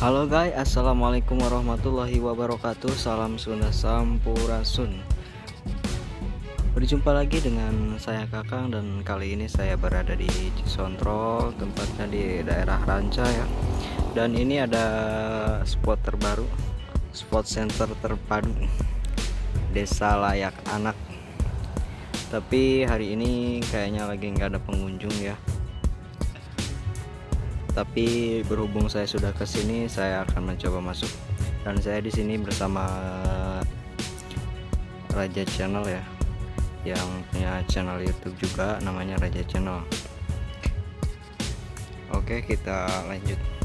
Halo guys, assalamualaikum warahmatullahi wabarakatuh. Salam Sunda Sampurasun. Berjumpa lagi dengan saya Kakang, dan kali ini saya berada di Cisontrol, tempatnya di daerah Ranca ya. Dan ini ada spot terbaru, spot center terpadu Desa Layak Anak. Tapi hari ini kayaknya lagi nggak ada pengunjung ya. Tapi berhubung saya sudah kesini, saya akan mencoba masuk. Dan saya di sini bersama Raja Channel ya, yang punya channel YouTube juga namanya Raja Channel. Oke, kita lanjut.